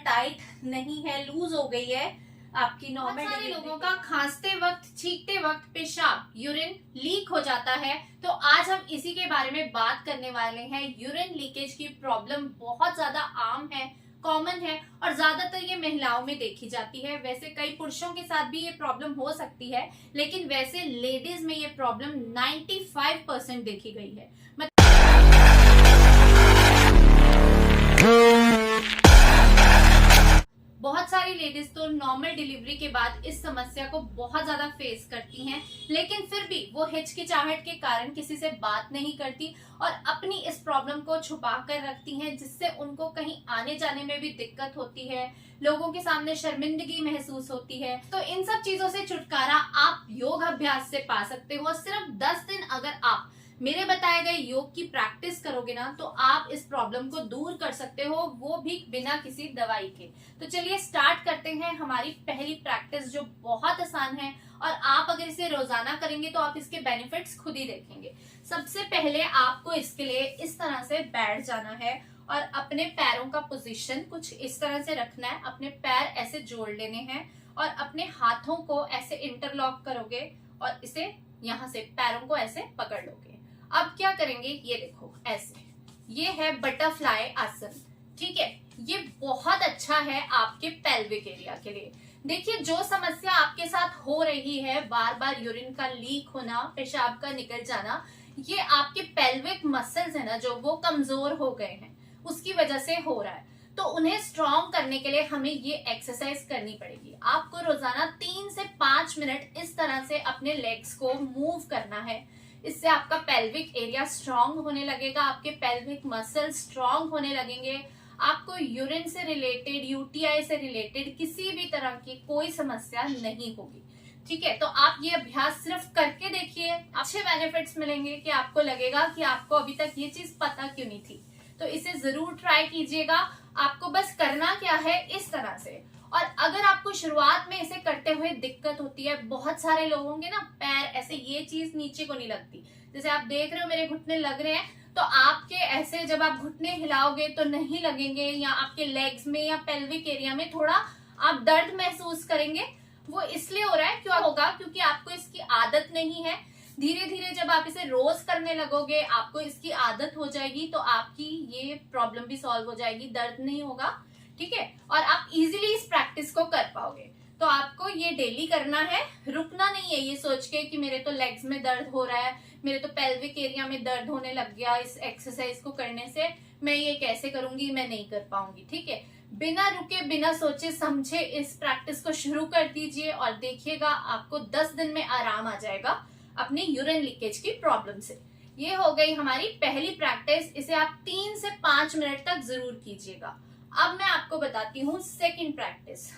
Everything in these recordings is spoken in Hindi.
टाइट नहीं है, लूज हो गई है आपकी नॉर्मल। सारे लोगों का खांसते वक्त, छींकते वक्त पेशाब, यूरिन लीक हो जाता है। तो आज हम इसी के बारे में बात करने वाले हैं। यूरिन लीकेज की प्रॉब्लम बहुत ज्यादा आम है, कॉमन है और ज्यादातर ये महिलाओं में देखी जाती है। वैसे कई पुरुषों के साथ भी ये प्रॉब्लम हो सकती है, लेकिन वैसे लेडीज में ये प्रॉब्लम 95% देखी गई है। बहुत सारी लेडीज तो नॉर्मल डिलीवरी के बाद इस समस्या को बहुत ज्यादा फेस करती हैं, लेकिन फिर भी वो हिचकिचाहट के कारण किसी से बात नहीं करती और अपनी इस प्रॉब्लम को छुपा कर रखती हैं, जिससे उनको कहीं आने जाने में भी दिक्कत होती है, लोगों के सामने शर्मिंदगी महसूस होती है। तो इन सब चीजों से छुटकारा आप योग अभ्यास से पा सकते हो। सिर्फ 10 दिन अगर आप मेरे बताए गए योग की प्रैक्टिस करोगे ना, तो आप इस प्रॉब्लम को दूर कर सकते हो, वो भी बिना किसी दवाई के। तो चलिए स्टार्ट करते हैं हमारी पहली प्रैक्टिस, जो बहुत आसान है और आप अगर इसे रोजाना करेंगे तो आप इसके बेनिफिट्स खुद ही देखेंगे। सबसे पहले आपको इसके लिए इस तरह से बैठ जाना है और अपने पैरों का पोजीशन कुछ इस तरह से रखना है। अपने पैर ऐसे जोड़ लेने हैं और अपने हाथों को ऐसे इंटरलॉक करोगे और इसे यहाँ से पैरों को ऐसे पकड़ लोगे। अब क्या करेंगे, ये देखो ऐसे, ये है बटरफ्लाई आसन। ठीक है, ये बहुत अच्छा है आपके पेल्विक एरिया के लिए। देखिए, जो समस्या आपके साथ हो रही है, बार बार यूरिन का लीक होना, पेशाब का निकल जाना, ये आपके पेल्विक मसल्स है ना, जो वो कमजोर हो गए हैं, उसकी वजह से हो रहा है। तो उन्हें स्ट्रॉन्ग करने के लिए हमें ये एक्सरसाइज करनी पड़ेगी। आपको रोजाना 3 से 5 मिनट इस तरह से अपने लेग्स को मूव करना है। इससे आपका पेल्विक एरिया स्ट्रांग होने लगेगा, आपके पेल्विक मसल स्ट्रांग होने लगेंगे। आपको यूरिन से रिलेटेड, यूटीआई से रिलेटेड किसी भी तरह की कोई समस्या नहीं होगी। ठीक है, तो आप ये अभ्यास सिर्फ करके देखिए, अच्छे बेनिफिट्स मिलेंगे कि आपको लगेगा कि आपको अभी तक ये चीज पता क्यों नहीं थी। तो इसे जरूर ट्राई कीजिएगा। आपको बस करना क्या है, इस तरह से। और अगर आपको शुरुआत में इसे करते हुए दिक्कत होती है, बहुत सारे लोगों के ना पैर ऐसे, ये चीज नीचे को नहीं लगती, जैसे आप देख रहे हो मेरे घुटने लग रहे हैं, तो आपके ऐसे जब आप घुटने हिलाओगे तो नहीं लगेंगे, या आपके लेग्स में या पेल्विक एरिया में थोड़ा आप दर्द महसूस करेंगे। वो इसलिए हो रहा है, क्यों होगा, क्योंकि आपको इसकी आदत नहीं है। धीरे धीरे जब आप इसे रोज करने लगोगे, आपको इसकी आदत हो जाएगी, तो आपकी ये प्रॉब्लम भी सॉल्व हो जाएगी, दर्द नहीं होगा। ठीक है, और आप इजीली इस प्रैक्टिस को कर पाओगे। तो आपको ये डेली करना है, रुकना नहीं है ये सोच के कि मेरे तो लेग्स में दर्द हो रहा है, मेरे तो पेल्विक एरिया में दर्द होने लग गया इस एक्सरसाइज को करने से, मैं ये कैसे करूंगी, मैं नहीं कर पाऊंगी। ठीक है, बिना रुके, बिना सोचे समझे इस प्रैक्टिस को शुरू कर दीजिए और देखिएगा आपको 10 दिन में आराम आ जाएगा अपने यूरिन लीकेज की प्रॉब्लम से। ये हो गई हमारी पहली प्रैक्टिस। इसे आप 3 से 5 मिनट तक जरूर कीजिएगा। अब मैं आपको बताती हूँ सेकंड प्रैक्टिस।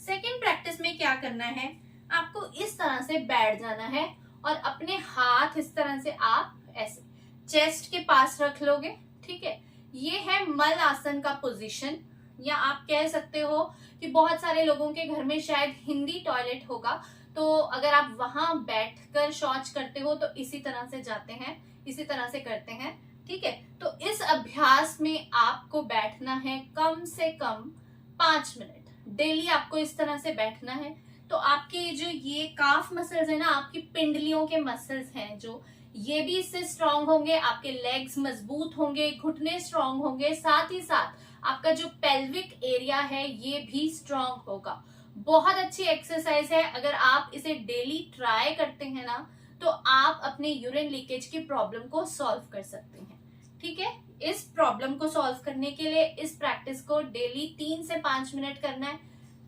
सेकंड प्रैक्टिस में क्या करना है, आपको इस तरह से बैठ जाना है और अपने हाथ इस तरह से आप ऐसे चेस्ट के पास रख लोगे। ठीक है, ये है मल आसन का पोजीशन, या आप कह सकते हो कि बहुत सारे लोगों के घर में शायद हिंदी टॉयलेट होगा, तो अगर आप वहां बैठकर शौच करते हो तो इसी तरह से जाते हैं, इसी तरह से करते हैं। ठीक है, तो इस अभ्यास में आपको बैठना है कम से कम 5 मिनट। डेली आपको इस तरह से बैठना है। तो आपके जो ये काफ मसल्स है ना, आपकी पिंडलियों के मसल्स हैं जो, ये भी इससे स्ट्रांग होंगे, आपके लेग्स मजबूत होंगे, घुटने स्ट्रांग होंगे, साथ ही साथ आपका जो पेल्विक एरिया है ये भी स्ट्रांग होगा। बहुत अच्छी एक्सरसाइज है। अगर आप इसे डेली ट्राई करते हैं ना, तो आप अपने यूरिन लीकेज की प्रॉब्लम को सॉल्व कर सकते हैं। ठीक है, इस प्रॉब्लम को सॉल्व करने के लिए इस प्रैक्टिस को डेली 3 से 5 मिनट करना है।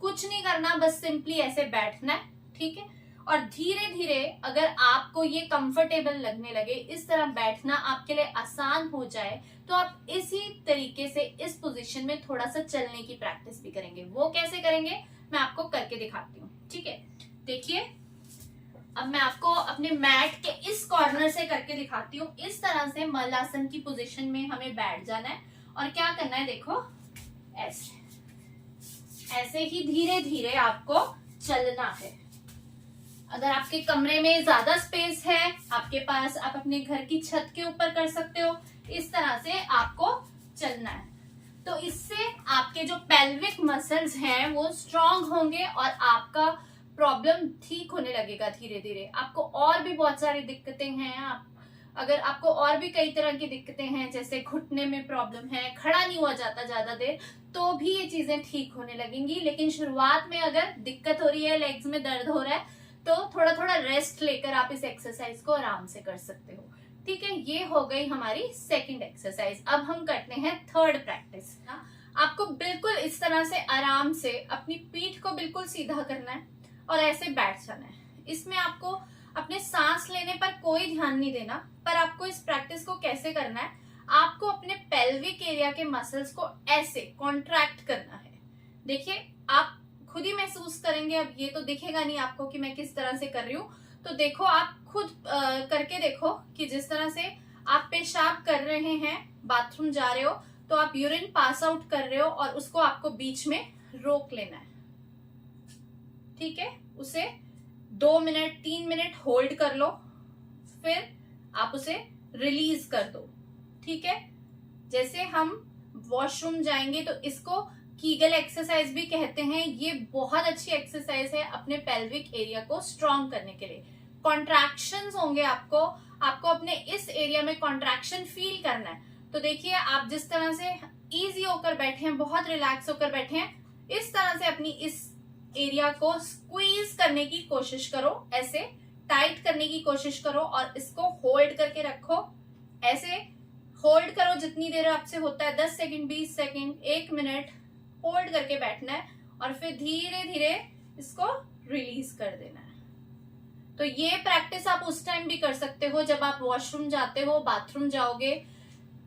कुछ नहीं करना, बस सिंपली ऐसे बैठना है। ठीक है, और धीरे धीरे अगर आपको ये कंफर्टेबल लगने लगे, इस तरह बैठना आपके लिए आसान हो जाए, तो आप इसी तरीके से इस पोजीशन में थोड़ा सा चलने की प्रैक्टिस भी करेंगे। वो कैसे करेंगे मैं आपको करके दिखाती हूँ। ठीक है, देखिए अब मैं आपको अपने मैट के इस कॉर्नर से करके दिखाती हूँ। इस तरह से मलासन की पोजीशन में हमें बैठ जाना है और क्या करना है, देखो ऐसे ही धीरे धीरे आपको चलना है। अगर आपके कमरे में ज्यादा स्पेस है आपके पास, आप अपने घर की छत के ऊपर कर सकते हो। इस तरह से आपको चलना है। तो इससे आपके जो पेल्विक मसल्स हैं वो स्ट्रांग होंगे और आपका प्रॉब्लम ठीक होने लगेगा धीरे धीरे। आपको और भी बहुत सारी दिक्कतें हैं, अगर आपको और भी कई तरह की दिक्कतें हैं, जैसे घुटने में प्रॉब्लम है, खड़ा नहीं हुआ जाता ज्यादा देर, तो भी ये चीजें ठीक होने लगेंगी। लेकिन शुरुआत में अगर दिक्कत हो रही है, लेग्स में दर्द हो रहा है, तो थोड़ा थोड़ा रेस्ट लेकर आप इस एक्सरसाइज को आराम से कर सकते हो। ठीक है, ये हो गई हमारी सेकंड एक्सरसाइज। अब हम करते हैं थर्ड प्रैक्टिस। आपको बिल्कुल इस तरह से आराम से अपनी पीठ को बिल्कुल सीधा करना है और ऐसे बैठ जाना है। इसमें आपको अपने सांस लेने पर कोई ध्यान नहीं देना, पर आपको इस प्रैक्टिस को कैसे करना है, आपको अपने पेल्विक एरिया के मसल्स को ऐसे कॉन्ट्रैक्ट करना है। देखिए, आप खुद ही महसूस करेंगे, अब ये तो दिखेगा नहीं आपको कि मैं किस तरह से कर रही हूँ, तो देखो आप खुद करके देखो कि जिस तरह से आप पेशाब कर रहे हैं, बाथरूम जा रहे हो, तो आप यूरिन पास आउट कर रहे हो और उसको आपको बीच में रोक लेना है। ठीक है, उसे 2 मिनट 3 मिनट होल्ड कर लो, फिर आप उसे रिलीज कर दो। ठीक है, जैसे हम वॉशरूम जाएंगे तो इसको कीगल एक्सरसाइज भी कहते हैं। ये बहुत अच्छी एक्सरसाइज है अपने पेल्विक एरिया को स्ट्रॉन्ग करने के लिए। कॉन्ट्रैक्शंस होंगे, आपको अपने इस एरिया में कॉन्ट्रैक्शन फील करना है। तो देखिए, आप जिस तरह से इजी होकर बैठे हैं, बहुत रिलैक्स होकर बैठे हैं, इस तरह से अपनी इस एरिया को स्क्वीज करने की कोशिश करो, ऐसे टाइट करने की कोशिश करो और इसको होल्ड करके रखो। ऐसे होल्ड करो जितनी देर आपसे होता है, 10 सेकंड, 20 सेकंड, 1 मिनट होल्ड करके बैठना है और फिर धीरे धीरे इसको रिलीज कर देना है। तो ये प्रैक्टिस आप उस टाइम भी कर सकते हो जब आप वॉशरूम जाते हो, बाथरूम जाओगे,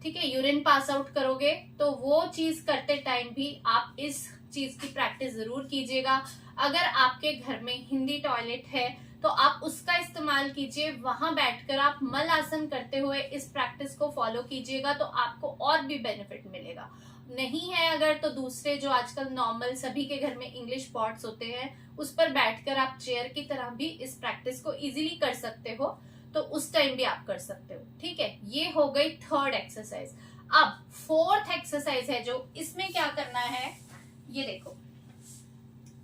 ठीक है, यूरिन पास आउट करोगे, तो वो चीज करते टाइम भी आप इस चीज की प्रैक्टिस जरूर कीजिएगा। अगर आपके घर में हिंदी टॉयलेट है तो आप उसका इस्तेमाल कीजिए, वहां बैठकर आप मल आसन करते हुए इस प्रैक्टिस को फॉलो कीजिएगा, तो आपको और भी बेनिफिट मिलेगा। नहीं है अगर, तो दूसरे जो आजकल नॉर्मल सभी के घर में इंग्लिश पॉट्स होते हैं, उस पर बैठकर आप चेयर की तरह भी इस प्रैक्टिस को इजीली कर सकते हो, तो उस टाइम भी आप कर सकते हो। ठीक है, ये हो गई थर्ड एक्सरसाइज। अब फोर्थ एक्सरसाइज है जो इसमें क्या करना है, ये देखो,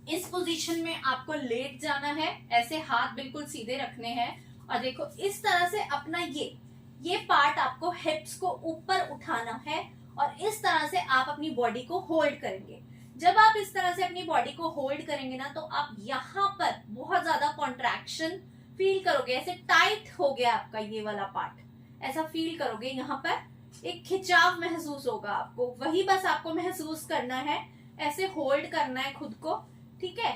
इस पोजीशन में आपको लेट जाना है, ऐसे हाथ बिल्कुल सीधे रखने हैं और देखो इस तरह से अपना ये पार्ट आपको हिप्स को ऊपर उठाना है और इस तरह से आप अपनी बॉडी को होल्ड करेंगे। जब आप इस तरह से अपनी बॉडी को होल्ड करेंगे ना, तो आप यहाँ पर बहुत ज्यादा कॉन्ट्रैक्शन फील करोगे, ऐसे टाइट हो गया आपका ये वाला पार्ट, ऐसा फील करोगे, यहाँ पर एक खिंचाव महसूस होगा आपको, वही बस आपको महसूस करना है, ऐसे होल्ड करना है खुद को। ठीक है,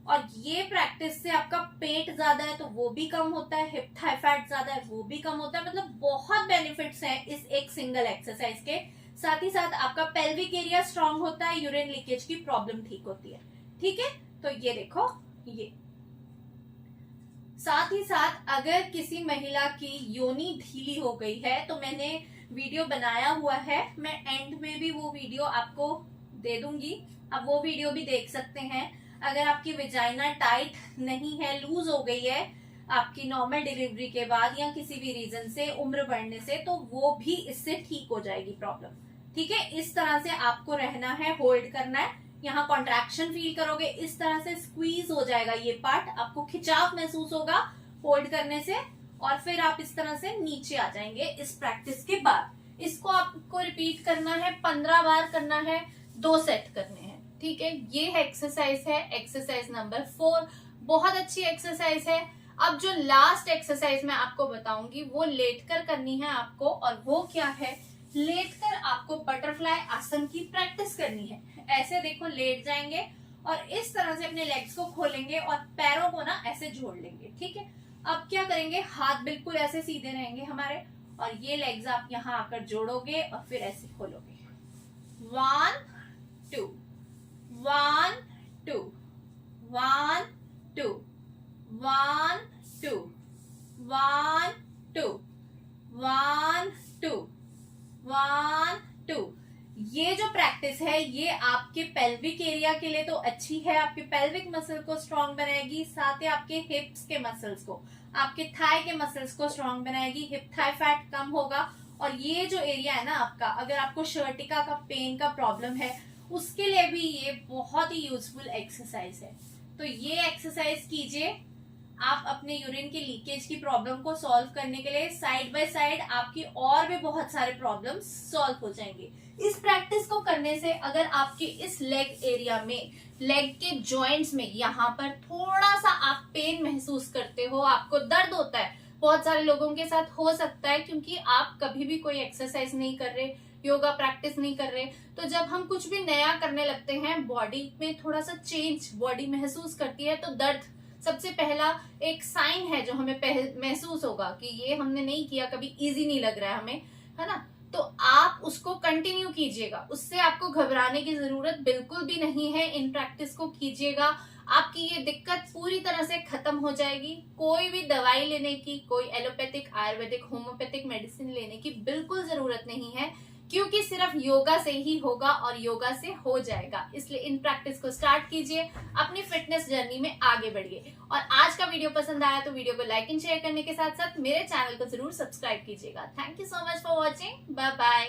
और ये प्रैक्टिस से आपका पेट ज्यादा है तो वो भी कम होता है, हिप थाई फैट ज्यादा है वो भी कम होता है, मतलब बहुत बेनिफिट्स हैं इस एक सिंगल एक्सरसाइज के। साथ ही साथ आपका पेल्विक एरिया स्ट्रांग होता है, यूरिन लीकेज की प्रॉब्लम ठीक होती है। ठीक है, तो ये देखो, ये साथ ही साथ अगर किसी महिला की योनि ढीली हो गई है तो मैंने वीडियो बनाया हुआ है, मैं एंड में भी वो वीडियो आपको दे दूंगी, आप वो वीडियो भी देख सकते हैं। अगर आपकी विजाइना टाइट नहीं है, लूज हो गई है आपकी नॉर्मल डिलीवरी के बाद या किसी भी रीजन से, उम्र बढ़ने से, तो वो भी इससे ठीक हो जाएगी प्रॉब्लम। ठीक है, इस तरह से आपको रहना है, होल्ड करना है, यहाँ कॉन्ट्रैक्शन फील करोगे, इस तरह से स्क्वीज हो जाएगा ये पार्ट, आपको खिंचाव महसूस होगा होल्ड करने से, और फिर आप इस तरह से नीचे आ जाएंगे इस प्रैक्टिस के बाद। इसको आपको रिपीट करना है, 15 बार करना है, 2 सेट करने हैं। ठीक है, ये एक्सरसाइज है एक्सरसाइज नंबर 4, बहुत अच्छी एक्सरसाइज है। अब जो लास्ट एक्सरसाइज मैं आपको बताऊंगी वो लेटकर करनी है आपको, और वो क्या है, लेटकर आपको बटरफ्लाई आसन की प्रैक्टिस करनी है। ऐसे देखो, लेट जाएंगे और इस तरह से अपने लेग्स को खोलेंगे और पैरों को ना ऐसे जोड़ लेंगे। ठीक है, अब क्या करेंगे, हाथ बिल्कुल ऐसे सीधे रहेंगे हमारे, और ये लेग्स आप यहाँ आकर जोड़ोगे और फिर ऐसे खोलोगे। 1 2 1 2 1 2 1 2 1 2 1 2 1 2। ये जो प्रैक्टिस है ये आपके पेल्विक एरिया के लिए तो अच्छी है, आपके पेल्विक मसल को स्ट्रांग बनाएगी, साथ ही आपके हिप्स के मसल्स को, आपके थाई के मसल्स को स्ट्रांग बनाएगी, हिप थाई फैट कम होगा और ये जो एरिया है ना आपका, अगर आपको शर्टिका का पेन का प्रॉब्लम है उसके लिए भी ये बहुत ही यूजफुल एक्सरसाइज है। तो ये एक्सरसाइज कीजिए, आप अपने यूरिन की लीकेज की प्रॉब्लम को सॉल्व करने के लिए साइड बाय साइड आपकी और भी बहुत सारे प्रॉब्लम्स सॉल्व हो जाएंगे। इस प्रैक्टिस को करने से अगर आपके इस लेग एरिया में, लेग के जॉइंट्स में यहाँ पर थोड़ा सा आप पेन महसूस करते हो, आपको दर्द होता है, बहुत सारे लोगों के साथ हो सकता है क्योंकि आप कभी भी कोई एक्सरसाइज नहीं कर रहे, योगा प्रैक्टिस नहीं कर रहे। तो जब हम कुछ भी नया करने लगते हैं, बॉडी में थोड़ा सा चेंज बॉडी महसूस करती है, तो दर्द सबसे पहला एक साइन है जो हमें महसूस होगा कि ये हमने नहीं किया कभी, इजी नहीं लग रहा है हमें, है ना। तो आप उसको कंटिन्यू कीजिएगा, उससे आपको घबराने की जरूरत बिल्कुल भी नहीं है। इन प्रैक्टिस को कीजिएगा, आपकी ये दिक्कत पूरी तरह से खत्म हो जाएगी। कोई भी दवाई लेने की, कोई एलोपैथिक, आयुर्वेदिक, होम्योपैथिक मेडिसिन लेने की बिल्कुल जरूरत नहीं है, क्योंकि सिर्फ योगा से ही होगा और योगा से हो जाएगा। इसलिए इन प्रैक्टिस को स्टार्ट कीजिए, अपनी फिटनेस जर्नी में आगे बढ़िए। और आज का वीडियो पसंद आया तो वीडियो को लाइक एंड शेयर करने के साथ साथ मेरे चैनल को जरूर सब्सक्राइब कीजिएगा। Thank you so much for watching, bye bye.